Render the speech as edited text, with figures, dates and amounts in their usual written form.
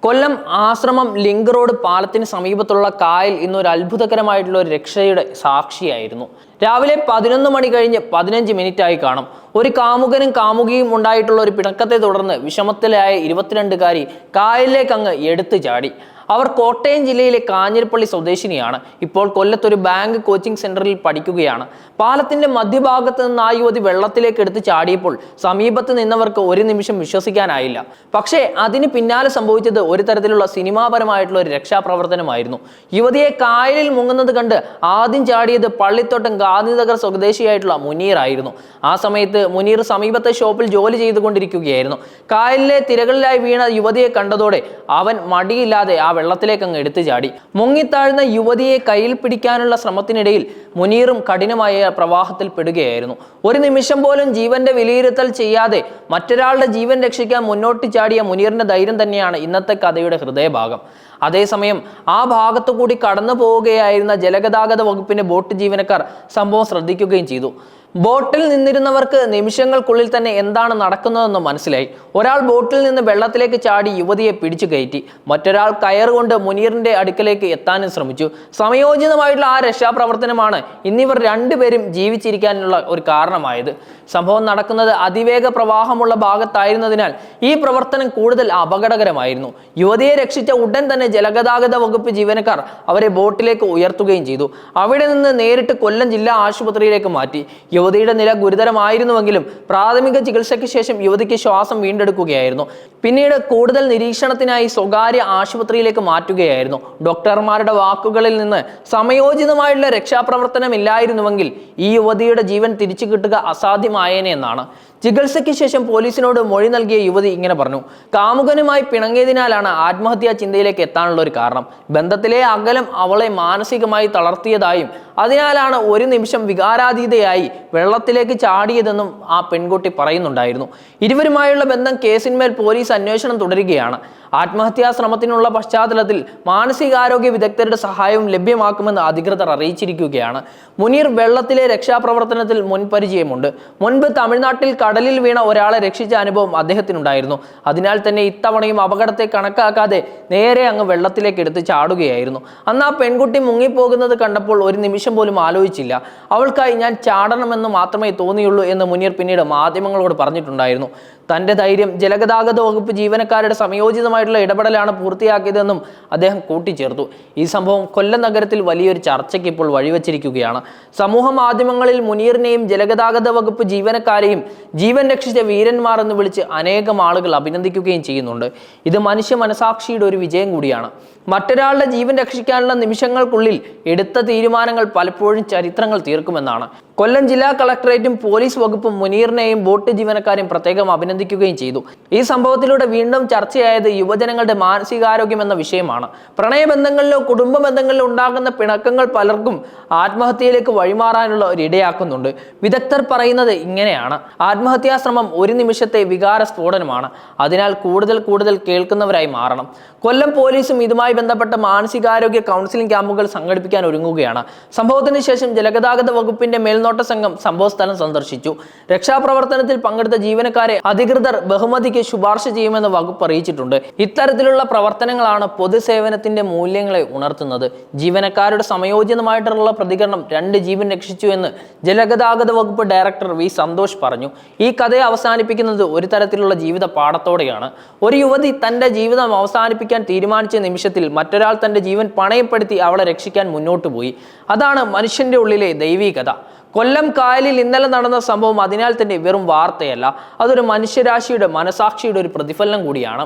കൊല്ലം ആശ്രമം link road പാലത്തിന് സമീപത്തുള്ള കായൽ ഇന്നൊരു അത്ഭുതകരമായിട്ടുള്ള ഒരു രക്ഷയുടെ സാക്ഷിയായിരുന്നു. രാവിലെ 11 മണി കഴിഞ്ഞ് 15 മിനിറ്റായി കാണും. ഒരു കാമുകനും കാമുകിയും ഉണ്ടായിട്ടുള്ള ഒരു പിണക്കത്തെ തുടർന്ന് വിഷമത്തിലായ 22കാരി കായലിലേക്ക് അങ്ങ് എടുത്തു ചാടി. അവർ കോട്ടയം ജില്ലയിലെ കാഞ്ഞിരപ്പള്ളി സ്വദേശിനിയാണ്. ഇപ്പോൾ കൊല്ലത്തൊരു ബാങ്ക് കോച്ചിങ് സെന്ററിൽ പഠിക്കുകയാണ്. പാലത്തിന്റെ മധ്യഭാഗത്ത് നിന്ന് ആ യുവതി വെള്ളത്തിലേക്ക് എടുത്ത് ചാടിയപ്പോൾ സമീപത്ത് നിന്നവർക്ക് ഒരു നിമിഷം വിശ്വസിക്കാനായില്ല. പക്ഷേ അതിന് പിന്നാലെ സംഭവിച്ചത് ഒരു തരത്തിലുള്ള സിനിമാപരമായിട്ടുള്ള ഒരു രക്ഷാപ്രവർത്തനമായിരുന്നു. യുവതിയെ കായലിൽ മുങ്ങുന്നത് കണ്ട് ആദ്യം ചാടിയത് പള്ളിത്തോട്ടം ഗാന്ധിനഗർ സ്വദേശിയായിട്ടുള്ള മുനീർ ആയിരുന്നു. ആ സമയത്ത് മുനീർ സമീപത്തെ ഷോപ്പിൽ ജോലി ചെയ്തുകൊണ്ടിരിക്കുകയായിരുന്നു. കായലിലെ തിരകളിലായി വീണ യുവതിയെ കണ്ടതോടെ അവൻ മടിയില്ലാതെ ആ വെള്ളത്തിലേക്ക് അങ്ങ് എടുത്തു ചാടി. മുങ്ങിത്താഴ്ന്ന യുവതിയെ കയ്യിൽ പിടിക്കാനുള്ള ശ്രമത്തിനിടയിൽ മുനീറും കഠിനമായ പ്രവാഹത്തിൽ പെടുകയായിരുന്നു. ഒരു നിമിഷം പോലും ജീവന്റെ വിലയിരുത്തൽ ചെയ്യാതെ മറ്റൊരാളുടെ ജീവൻ രക്ഷിക്കാൻ മുന്നോട്ട് ചാടിയ മുനീറിന്റെ ധൈര്യം തന്നെയാണ് ഇന്നത്തെ കഥയുടെ ഹൃദയഭാഗം. അതേസമയം ആ ഭാഗത്തു കൂടി കടന്നു പോവുകയായിരുന്ന ജലഗതാഗത വകുപ്പിന്റെ ബോട്ട് ജീവനക്കാർ സംഭവം ശ്രദ്ധിക്കുകയും ചെയ്തു. ബോട്ടിൽ നിന്നിരുന്നവർക്ക് നിമിഷങ്ങൾക്കുള്ളിൽ തന്നെ എന്താണ് നടക്കുന്നതെന്ന് മനസ്സിലായി. ഒരാൾ ബോട്ടിൽ നിന്ന് വെള്ളത്തിലേക്ക് ചാടി യുവതിയെ പിടിച്ചു കയറ്റി. മറ്റൊരാൾ കയറുകൊണ്ട് മുനീറിന്റെ അടുക്കലേക്ക് എത്താനും ശ്രമിച്ചു. സമയോചിതമായിട്ടുള്ള ആ രക്ഷാപ്രവർത്തനമാണ് ഇന്നിവർ രണ്ടുപേരും ജീവിച്ചിരിക്കാനുള്ള ഒരു കാരണമായത്. സംഭവം നടക്കുന്നത് അതിവേഗ പ്രവാഹമുള്ള ഭാഗത്തായിരുന്നതിനാൽ ഈ പ്രവർത്തനം കൂടുതൽ അപകടകരമായിരുന്നു. യുവതിയെ രക്ഷിച്ച ഉടൻ തന്നെ ജലഗതാഗത വകുപ്പ് ജീവനക്കാർ അവരെ ബോട്ടിലേക്ക് ഉയർത്തുകയും ചെയ്തു. അവിടെ നിന്ന് നേരിട്ട് കൊല്ലം ജില്ലാ ആശുപത്രിയിലേക്ക് മാറ്റി. യുവതിയുടെ നില ഗുരുതരമായിരുന്നുവെങ്കിലും പ്രാഥമിക ചികിത്സയ്ക്ക് ശേഷം യുവതിക്ക് ശ്വാസം വീണ്ടെടുക്കുകയായിരുന്നു. പിന്നീട് കൂടുതൽ നിരീക്ഷണത്തിനായി സ്വകാര്യ ആശുപത്രിയിലേക്ക് മാറ്റുകയായിരുന്നു. ഡോക്ടർമാരുടെ വാക്കുകളിൽ നിന്ന് സമയോചിതമായുള്ള രക്ഷാപ്രവർത്തനമില്ലായിരുന്നുവെങ്കിൽ ഈ യുവതിയുടെ ജീവൻ തിരിച്ചു കിട്ടുക അസാധ്യമായേനെ എന്നാണ്. ചികിത്സയ്ക്ക് ശേഷം പോലീസിനോട് മൊഴി നൽകിയ യുവതി ഇങ്ങനെ പറഞ്ഞു: കാമുകനുമായി പിണങ്ങിയതിനാലാണ് ആത്മഹത്യാ ചിന്തയിലേക്ക് എത്താനുള്ള ഒരു കാരണം. ബന്ധത്തിലെ അകലം അവളെ മാനസികമായി തളർത്തിയതായും അതിനാലാണ് ഒരു നിമിഷം വികാരാതീതയായി വെള്ളത്തിലേക്ക് ചാടിയതെന്നും ആ പെൺകുട്ടി പറയുന്നുണ്ടായിരുന്നു. ഇരുവരുമായുള്ള ബന്ധം കേസിന്മേൽ പോലീസ് അന്വേഷണം തുടരുകയാണ്. ആത്മഹത്യാ ശ്രമത്തിനുള്ള പശ്ചാത്തലത്തിൽ മാനസികാരോഗ്യ വിദഗ്ധരുടെ സഹായവും ലഭ്യമാക്കുമെന്ന് അധികൃതർ അറിയിച്ചിരിക്കുകയാണ്. മുനീർ വെള്ളത്തിലെ രക്ഷാപ്രവർത്തനത്തിൽ മുൻപരിചയമുണ്ട്. മുൻപ് തമിഴ്നാട്ടിൽ കടലിൽ വീണ ഒരാളെ രക്ഷിച്ച അനുഭവം അദ്ദേഹത്തിനുണ്ടായിരുന്നു. അതിനാൽ തന്നെ ഇത്തവണയും അപകടത്തെ കണക്കാക്കാതെ നേരെ അങ്ങ് വെള്ളത്തിലേക്ക് എടുത്ത് ചാടുകയായിരുന്നു. അന്ന് ആ പെൺകുട്ടി മുങ്ങിപ്പോകുന്നത് കണ്ടപ്പോൾ ഒരു നിമിഷം പോലും ആലോചിച്ചില്ല. അവൾക്കായി ഞാൻ ചാടണമെന്ന് മാത്രമേ തോന്നിയുള്ളൂ എന്ന് മുനീർ പിന്നീട് മാധ്യമങ്ങളോട് പറഞ്ഞിട്ടുണ്ടായിരുന്നു. തന്റെ ധൈര്യം ജലഗതാഗത വകുപ്പ് ജീവനക്കാരുടെ സമയോചിതമായിട്ടുള്ള ഇടപെടലാണ് പൂർത്തിയാക്കിയതെന്നും അദ്ദേഹം കൂട്ടിച്ചേർത്തു. ഈ സംഭവം കൊല്ലം നഗരത്തിൽ വലിയൊരു ചർച്ചയ്ക്ക് ഇപ്പോൾ വഴിവെച്ചിരിക്കുകയാണ്. സമൂഹ മാധ്യമങ്ങളിൽ മുനീറിനെയും ജലഗതാഗത വകുപ്പ് ജീവനക്കാരെയും ജീവൻ രക്ഷിച്ച വീരന്മാർ എന്ന് വിളിച്ച് അനേകം ആളുകൾ അഭിനന്ദിക്കുകയും ചെയ്യുന്നുണ്ട്. ഇത് മനുഷ്യ മനസാക്ഷിയുടെ ഒരു വിജയം കൂടിയാണ്. മറ്റൊരാളുടെ ജീവൻ രക്ഷിക്കാനുള്ള നിമിഷങ്ങൾക്കുള്ളിൽ എടുത്ത തീരുമാനങ്ങൾ പലപ്പോഴും ചരിത്രങ്ങൾ തീർക്കുമെന്നാണ്. കൊല്ലം ജില്ലാ കളക്ടറേറ്റും പോലീസ് വകുപ്പും മുനീറിനെയും ബോട്ട് ജീവനക്കാരെയും പ്രത്യേകം അഭിനന്ദിക്കുകയും ചെയ്തു. ഈ സംഭവത്തിലൂടെ വീണ്ടും ചർച്ചയായത് യുവജനങ്ങളുടെ മാനസികാരോഗ്യം എന്ന വിഷയമാണ്. പ്രണയബന്ധങ്ങളിലോ കുടുംബ ബന്ധങ്ങളിലോ ഉണ്ടാകുന്ന പിണക്കങ്ങൾ പലർക്കും ആത്മഹത്യയിലേക്ക് വഴിമാറാനുള്ള ഒരു ഇടയാക്കുന്നുണ്ട്. വിദഗ്ധർ പറയുന്നത് ഇങ്ങനെയാണ്: ആത്മഹത്യാ ശ്രമം ഒരു നിമിഷത്തെ വികാര സ്ഫോടനമാണ്. അതിനാൽ കൂടുതൽ കേൾക്കുന്നവരായി മാറണം. കൊല്ലം പോലീസും ഇതുമായി ബന്ധപ്പെട്ട മാനസികാരോഗ്യ കൗൺസിലിംഗ് ക്യാമ്പുകൾ സംഘടിപ്പിക്കാൻ ഒരുങ്ങുകയാണ്. സംഭവത്തിന് ശേഷം ജലഗതാഗത വകുപ്പിന്റെ മേൽനോട്ട സംഘം സംഭവസ്ഥലം സന്ദർശിച്ചു. രക്ഷാപ്രവർത്തനത്തിൽ പങ്കെടുത്ത ജീവനക്കാരെ അധികൃതർ ബഹുമതിക്ക് ശുപാർശ ചെയ്യുമെന്ന് വകുപ്പ് അറിയിച്ചിട്ടുണ്ട്. ഇത്തരത്തിലുള്ള പ്രവർത്തനങ്ങളാണ് പൊതുസേവനത്തിന്റെ മൂല്യങ്ങളെ ഉണർത്തുന്നത്. ജീവനക്കാരുടെ സമയോചിതമായിട്ടുള്ള പ്രതികരണം 2 ജീവൻ രക്ഷിച്ചു എന്ന് ജലഗതാഗത വകുപ്പ് ഡയറക്ടർ വി സന്തോഷ് പറഞ്ഞു. ഈ കഥയെ അവസാനിപ്പിക്കുന്നത് ഒരു തരത്തിലുള്ള ജീവിത പാഠത്തോടെയാണ്. ഒരു യുവതി തന്റെ ജീവിതം അവസാനിപ്പിക്കാൻ തീരുമാനിച്ച നിമിഷത്തിൽ മറ്റൊരാൾ തന്റെ ജീവൻ പണയപ്പെടുത്തി അവളെ രക്ഷിക്കാൻ മുന്നോട്ട് പോയി. അതാണ് മനുഷ്യന്റെ ഉള്ളിലെ ദൈവീകത. കൊല്ലം കായലിൽ ഇന്നലെ നടന്ന സംഭവം അതിനാൽ തന്നെ വെറും വാർത്തയല്ല, അതൊരു മനുഷ്യരാശിയുടെ മനസാക്ഷിയുടെ ഒരു പ്രതിഫലനം കൂടിയാണ്.